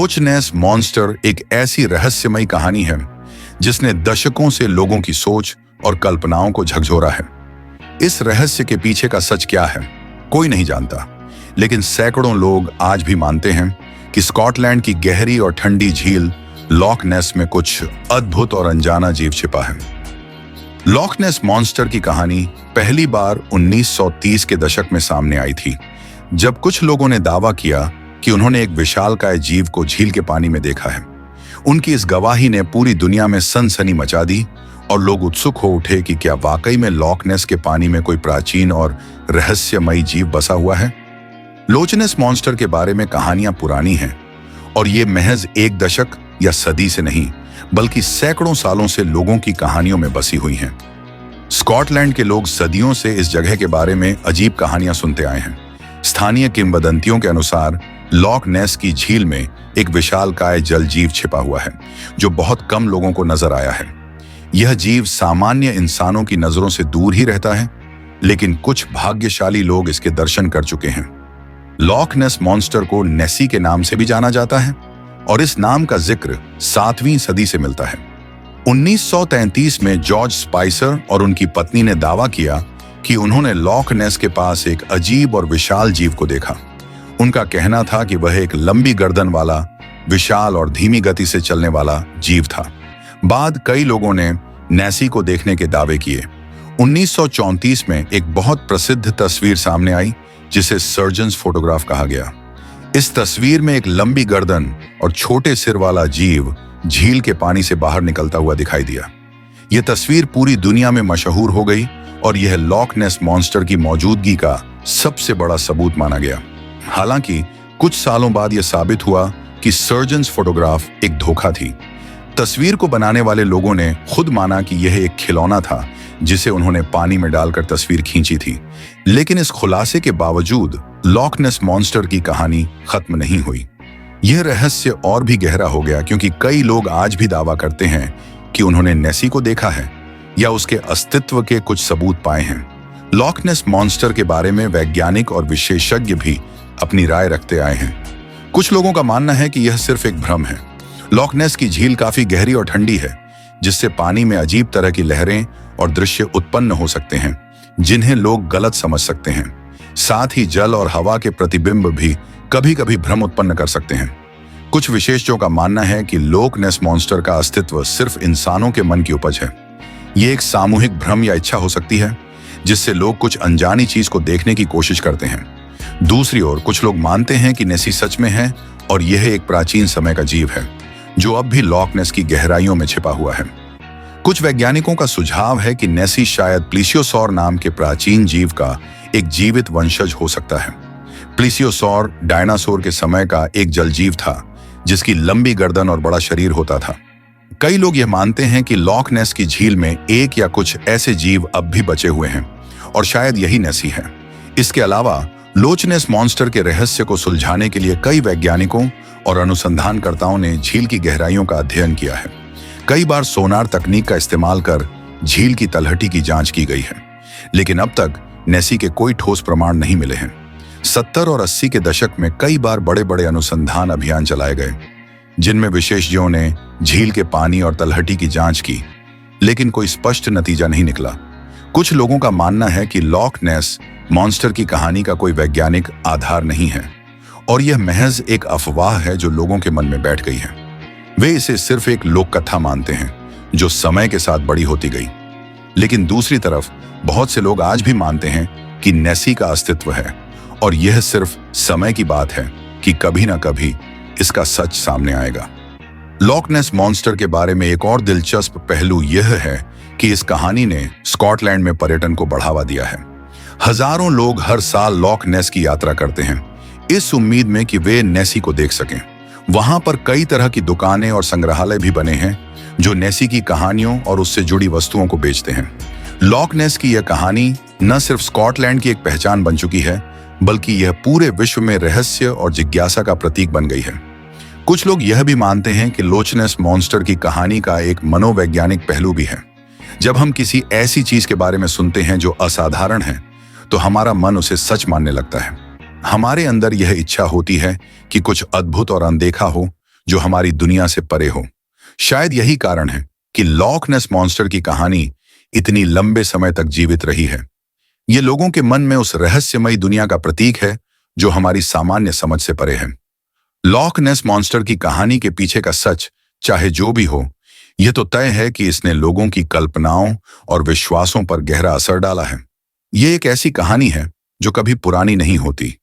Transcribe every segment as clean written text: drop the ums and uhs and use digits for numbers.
लोच नेस मॉन्स्टर एक ऐसी रहस्यमयी कहानी है जिसने दशकों से लोगों की सोच और कल्पनाओं को झकझोरा है। इस रहस्य के पीछे का सच क्या है, कोई नहीं जानता, लेकिन सैकड़ों लोग आज भी मानते हैं कि स्कॉटलैंड की गहरी और ठंडी झील लॉक नेस में कुछ अद्भुत और अनजाना जीव छिपा है। लॉक नेस मॉन्स्टर की कहानी पहली बार 1930 के दशक में सामने आई थी, जब कुछ लोगों ने दावा किया कि उन्होंने एक विशालकाय जीव को झील के पानी में देखा है। उनकी इस गवाही ने पूरी दुनिया में सनसनी मचा दी और लोग उत्सुक हो उठे कि क्या वाकई में लॉक नेस के पानी में कोई प्राचीन और रहस्यमयी जीव बसा हुआ है। लोच नेस मॉन्स्टर के बारे में कहानियां पुरानी हैं और ये महज एक दशक या सदी से नहीं, बल्कि सैकड़ों सालों से लोगों की कहानियों में बसी हुई हैं। स्कॉटलैंड के लोग सदियों से इस जगह के बारे में अजीब कहानियां सुनते आए हैं। स्थानीय किंवदंतियों के अनुसार लॉक नेस की झील में एक विशालकाय जल जीव छिपा हुआ है जो बहुत कम लोगों को नजर आया है। यह जीव सामान्य इंसानों की नजरों से दूर ही रहता है, लेकिन कुछ भाग्यशाली लोग इसके दर्शन कर चुके हैं। लॉक नेस मॉन्स्टर को नेसी के नाम से भी जाना जाता है और इस नाम का जिक्र 7वीं सदी से मिलता है। 1933 में जॉर्ज स्पाइसर और उनकी पत्नी ने दावा किया कि उन्होंने लॉक नेस के पास एक अजीब और विशाल जीव को देखा। उनका कहना था कि वह एक लंबी गर्दन वाला, विशाल और धीमी गति से चलने वाला जीव था। बाद कई लोगों ने नेसी को देखने के दावे किए। 1934 में एक बहुत प्रसिद्ध तस्वीर सामने आई जिसे सर्जन्स फोटोग्राफ कहा गया। इस तस्वीर में एक लंबी गर्दन और छोटे सिर वाला जीव झील के पानी से बाहर निकलता हुआ दिखाई दिया। यह तस्वीर पूरी दुनिया में मशहूर हो गई और यह लॉक नेस मॉन्स्टर की मौजूदगी का सबसे बड़ा सबूत माना गया। हालांकि कुछ सालों बाद यह साबित हुआ कि सर्जन्स फोटोग्राफ एक धोखा थी। तस्वीर को बनाने वाले लोगों ने खुद माना कि यह एक खिलौना था जिसे उन्होंने पानी में डालकर तस्वीर खींची थी। लेकिन इस खुलासे के बावजूद लॉक नेस मॉन्स्टर की कहानी खत्म नहीं हुई। यह रहस्य और भी गहरा हो गया क्योंकि कई लोग आज भी दावा करते हैं कि उन्होंने नेसी को देखा है या उसके अस्तित्व के कुछ सबूत पाए हैं। लॉक नेस मॉन्स्टर के बारे में वैज्ञानिक और विशेषज्ञ भी अपनी राय रखते आए हैं। कुछ लोगों का मानना है कि यह सिर्फ एक भ्रम है। लॉक नेस की झील काफी गहरी और ठंडी है, जिससे पानी में अजीब तरह की लहरें और दृश्य उत्पन्न हो सकते हैं जिन्हें लोग गलत समझ सकते हैं। साथ ही जल और हवा के प्रतिबिंब भी कभी-कभी भ्रम उत्पन्न कर सकते हैं। कुछ विशेषज्ञों का मानना है कि लॉक नेस मॉन्स्टर का अस्तित्व सिर्फ इंसानों के मन की उपज है। ये एक सामूहिक भ्रम या इच्छा हो सकती है जिससे लोग कुछ अनजानी चीज को देखने की कोशिश करते हैं। दूसरी ओर कुछ लोग मानते हैं कि नेसी सच में है और यह एक प्राचीन समय का जीव है जो अब भी लॉक नेस की गहराइयों में छिपा हुआ है। कुछ वैज्ञानिकों का सुझाव है कि नेसी शायद प्लीसियोसॉर नाम के प्राचीन जीव का एक जीवित वंशज हो सकता है। प्लीसियोसॉर डायनासोर के समय का एक जलजीव था जिसकी लंबी गर्दन और बड़ा शरीर होता था। कई लोग यह मानते हैं कि लॉक नेस की झील में एक या कुछ ऐसे जीव अब भी बचे हुए हैं और शायद यही नेसी है। इसके अलावा लोच नेस मॉन्स्टर के रहस्य को सुलझाने के लिए कई वैज्ञानिकों और अनुसंधानकर्ताओं ने झील की गहराइयों का अध्ययन किया है। कई बार सोनार तकनीक का इस्तेमाल कर झील की तलहटी की जांच की गई है, लेकिन अब तक नेसी के कोई ठोस प्रमाण नहीं मिले हैं। 70 और 80 के दशक में कई बार बड़े बड़े अनुसंधान अभियान चलाए गए जिनमें विशेषज्ञों ने झील के पानी और तलहटी की जांच की, लेकिन कोई स्पष्ट नतीजा नहीं निकला। कुछ लोगों का मानना है कि लॉक नेस मॉन्स्टर की कहानी का कोई वैज्ञानिक आधार नहीं है और यह महज एक अफवाह है जो लोगों के मन में बैठ गई है। वे इसे सिर्फ एक लोक कथा मानते हैं जो समय के साथ बड़ी होती गई। लेकिन दूसरी तरफ बहुत से लोग आज भी मानते हैं कि नेसी का अस्तित्व है और यह सिर्फ समय की बात है कि कभी ना कभी इसका सच सामने आएगा। लॉक नेस मॉन्स्टर के बारे में एक और दिलचस्प पहलू यह है कि इस कहानी ने स्कॉटलैंड में पर्यटन को बढ़ावा दिया है। हजारों लोग हर साल लॉक नेस की यात्रा करते हैं इस उम्मीद में कि वे नेसी को देख सकें। वहां पर कई तरह की दुकानें और संग्रहालय भी बने हैं जो नेसी की कहानियों और उससे जुड़ी वस्तुओं को बेचते हैं। लॉक नेस की यह कहानी न सिर्फ स्कॉटलैंड की एक पहचान बन चुकी है, बल्कि यह पूरे विश्व में रहस्य और जिज्ञासा का प्रतीक बन गई है। कुछ लोग यह भी मानते हैं कि लोच नेस मॉन्स्टर की कहानी का एक मनोवैज्ञानिक पहलू भी है। जब हम किसी ऐसी चीज के बारे में सुनते हैं जो असाधारण है, तो हमारा मन उसे सच मानने लगता है। हमारे अंदर यह इच्छा होती है कि कुछ अद्भुत और अनदेखा हो जो हमारी दुनिया से परे हो। शायद यही कारण है कि लॉक नेस मॉन्स्टर की कहानी इतनी लंबे समय तक जीवित रही है। ये लोगों के मन में उस रहस्यमयी दुनिया का प्रतीक है जो हमारी सामान्य समझ से परे है। लॉक नेस मॉन्स्टर की कहानी के पीछे का सच, चाहे जो भी हो, यह तो तय है कि इसने लोगों की कल्पनाओं और विश्वासों पर गहरा असर डाला है। ये एक ऐसी कहानी है जो कभी पुरानी नहीं होती।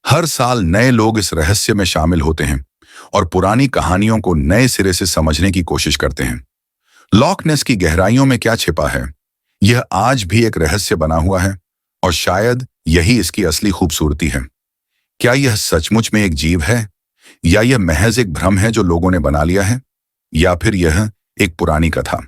हर साल नए लोग इस रहस्य में शामिल होते हैं और पुरानी कहानियों को नए सिरे से समझने की कोशिश करते हैं। लॉक नेस की गहराइयों में क्या छिपा है, यह आज भी एक रहस्य बना हुआ है और शायद यही इसकी असली खूबसूरती है। क्या यह सचमुच में एक जीव है, या यह महज एक भ्रम है जो लोगों ने बना लिया है, या फिर यह एक पुरानी कथा?